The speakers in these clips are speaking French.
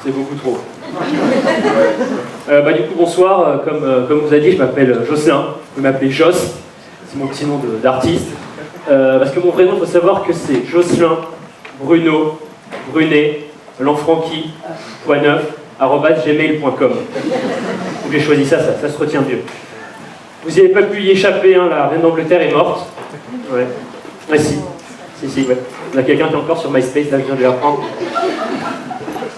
C'est beaucoup trop. Du coup, bonsoir. Comme vous a dit, je m'appelle Jocelyn. Vous pouvez m'appeler Joss. C'est mon petit nom d'artiste. Parce que mon vrai nom, il faut savoir que c'est Jocelyn Bruno Brunet Lanfranchi.9@gmail.com. Donc j'ai choisi ça se retient mieux. Vous n'y avez pas pu y échapper, hein, la reine d'Angleterre est morte. Ouais. Ah si, ouais. On a quelqu'un qui est encore sur MySpace, là je viens de l'apprendre.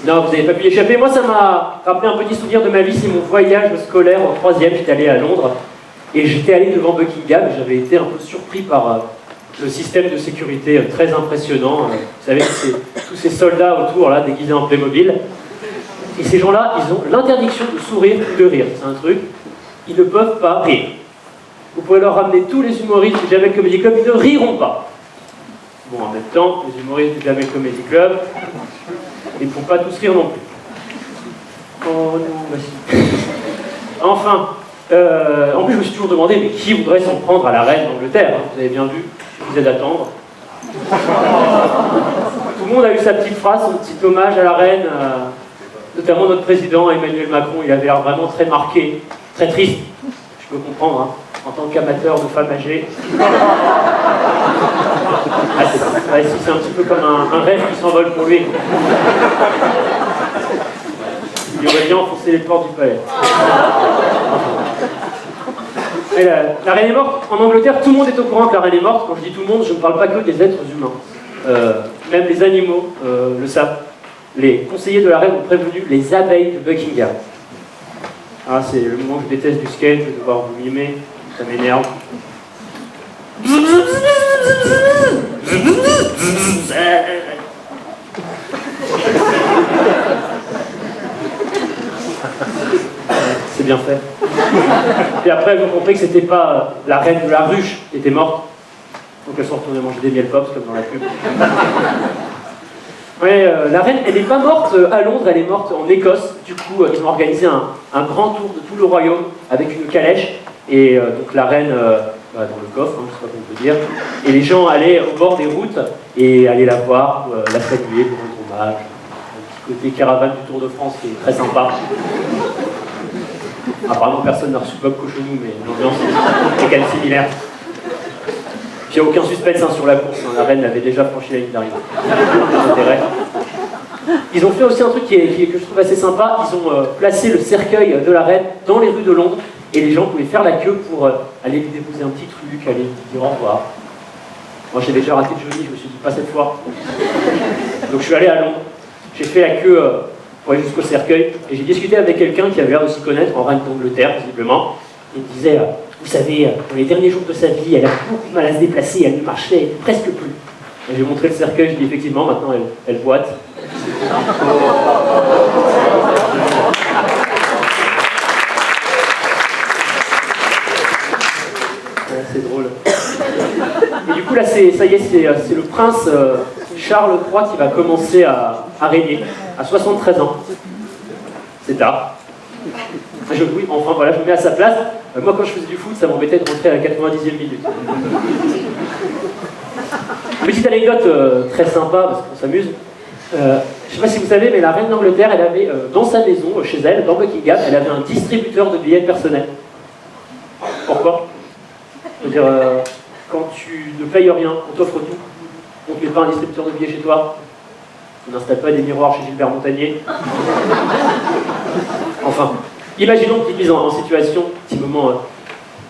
Non, vous n'avez pas pu y échapper. Moi, ça m'a rappelé un petit souvenir de ma vie, c'est mon voyage scolaire en 3e. J'étais allé à Londres et j'étais allé devant Buckingham. J'avais été un peu surpris par le système de sécurité très impressionnant. Vous savez, tous ces soldats autour, là, déguisés en Playmobil. Et ces gens-là, ils ont l'interdiction de sourire ou de rire. C'est un truc, ils ne peuvent pas rire. Vous pouvez leur ramener tous les humoristes du Jamel Comedy Club, ils ne riront pas. Bon, en même temps, les humoristes du Jamel Comedy Club, ils ne font pas tous rire non plus. Oh non, vas-y. Enfin, en plus, je me suis toujours demandé, mais qui voudrait s'en prendre à la reine d'Angleterre, hein? Vous avez bien vu, il suffisait d'attendre. Tout le monde a eu sa petite phrase, son petit hommage à la reine, notamment notre président Emmanuel Macron. Il avait l'air vraiment très marqué, très triste. Je peux comprendre, hein, en tant qu'amateur de femmes âgées. C'est un petit peu comme un rêve qui s'envole pour lui. Il aurait bien enfoncé les portes du palais. Et la reine est morte. En Angleterre, tout le monde est au courant que la reine est morte. Quand je dis tout le monde, je ne parle pas que des êtres humains. Même les animaux le savent. Les conseillers de la reine ont prévenu les abeilles de Buckingham. Ah, c'est le moment que je déteste du skate, je vais devoir vous mimer, ça m'énerve. C'est bien fait. Et après, elles ont compris que c'était pas la reine de la ruche qui était morte. Donc elles sont retournées manger des miel pops comme dans la pub. Ouais, la reine, elle n'est pas morte à Londres, elle est morte en Écosse. Du coup, ils ont organisé un grand tour de tout le royaume avec une calèche. Et donc la reine dans le coffre, hein, je sais pas comment on peut dire. Et les gens allaient au bord des routes et allaient la voir, la saluer, pour rendre hommage. Un petit côté caravane du Tour de France qui est très sympa. Apparemment, personne n'a reçu Bob Cochonou, mais l'ambiance est quand même similaire. Il n'y a aucun suspense sur la course, hein. La reine avait déjà franchi la ligne d'arrivée. Ils ont fait aussi un truc que je trouve assez sympa, ils ont placé le cercueil de la reine dans les rues de Londres et les gens pouvaient faire la queue pour aller lui déposer un petit truc, aller lui dire au revoir. Moi j'avais déjà raté de Johnny, je me suis dit pas cette fois. Donc je suis allé à Londres, j'ai fait la queue pour aller jusqu'au cercueil et j'ai discuté avec quelqu'un qui avait l'air de s'y connaître en reine d'Angleterre visiblement. Il me disait... Vous savez, dans les derniers jours de sa vie, elle a beaucoup de mal à se déplacer, elle ne marchait presque plus. Et j'ai montré le cercueil, je dis effectivement, maintenant elle boite. Ouais, c'est drôle. Et du coup là, ça y est, c'est le prince Charles III qui va commencer à régner, à 73 ans. C'est tard. Oui, enfin voilà, je me mets à sa place. Moi, quand je faisais du foot, ça m'embêtait de rentrer à la 90e minute. Petite anecdote très sympa, parce qu'on s'amuse. Je ne sais pas si vous savez, mais la reine d'Angleterre, elle avait dans sa maison, chez elle, dans Buckingham, elle avait un distributeur de billets personnels. Pourquoi? Je veux dire, quand tu ne payes rien, on t'offre tout. On ne met pas un distributeur de billets chez toi. On n'installe pas des miroirs chez Gilbert Montagnier. Enfin, imaginons qu'il mise en situation, petit moment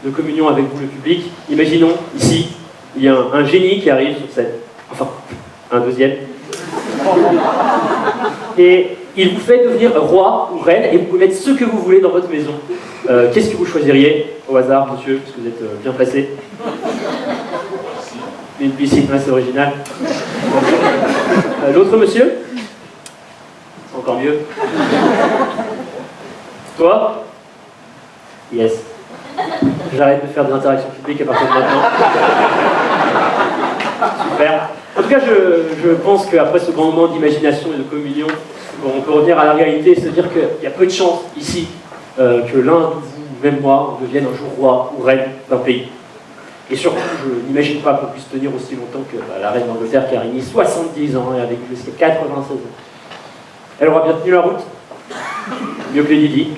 de communion avec vous le public. Imaginons, ici, il y a un génie qui arrive sur scène. Enfin, un deuxième. Et il vous fait devenir roi ou reine et vous pouvez mettre ce que vous voulez dans votre maison. Qu'est-ce que vous choisiriez au hasard, monsieur, parce que vous êtes bien placé? Une piscine, c'est original. L'autre monsieur? C'est encore mieux. Toi? Yes. J'arrête de faire des interactions publiques à partir de maintenant. Super. En tout cas, je pense qu'après ce grand moment d'imagination et de communion, on peut revenir à la réalité et se dire qu'il y a peu de chances ici que l'un de vous, même moi, on devienne un jour roi ou reine d'un pays. Et surtout, je n'imagine pas qu'on puisse tenir aussi longtemps que la reine d'Angleterre qui a régné 70 ans et a vécu jusqu'à 96 ans. Elle aura bien tenu la route. Mieux que les Didi.